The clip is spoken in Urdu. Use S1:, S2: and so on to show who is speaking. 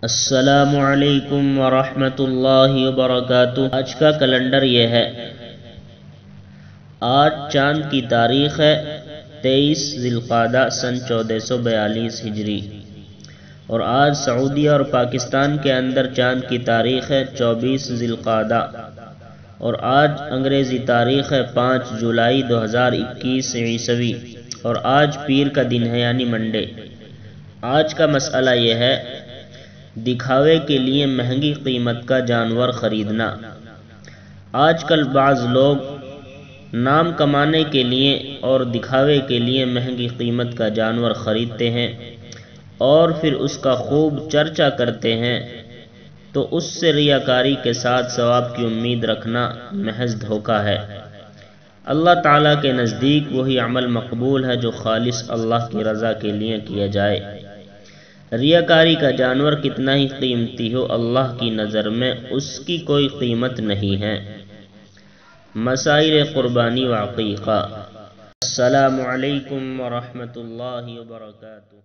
S1: السلام علیکم ورحمۃ اللہ وبرکاتہ۔ آج کا کیلنڈر یہ ہے، آج چاند کی تاریخ ہے 23 ذی القعدہ سن 1442 ہجری، اور آج سعودیہ اور پاکستان کے اندر چاند کی تاریخ ہے 24 ذی القعدہ، اور آج انگریزی تاریخ ہے 5 جولائی 2021 عیسوی، اور آج پیر کا دن ہے یعنی منڈے۔ آج کا مسئلہ یہ ہے، دکھاوے کے لیے مہنگی قیمت کا جانور خریدنا۔ آج کل بعض لوگ نام کمانے کے لیے اور دکھاوے کے لیے مہنگی قیمت کا جانور خریدتے ہیں اور پھر اس کا خوب چرچا کرتے ہیں، تو اس سے ریاکاری کے ساتھ ثواب کی امید رکھنا محض دھوکہ ہے۔ اللہ تعالیٰ کے نزدیک وہی عمل مقبول ہے جو خالص اللہ کی رضا کے لیے کیا جائے۔ ریاکاری کا جانور کتنا ہی قیمتی ہو، اللہ کی نظر میں اس کی کوئی قیمت نہیں ہے۔ مسائل قربانی و عقیقہ۔ السلام علیکم ورحمۃ اللہ وبرکاتہ۔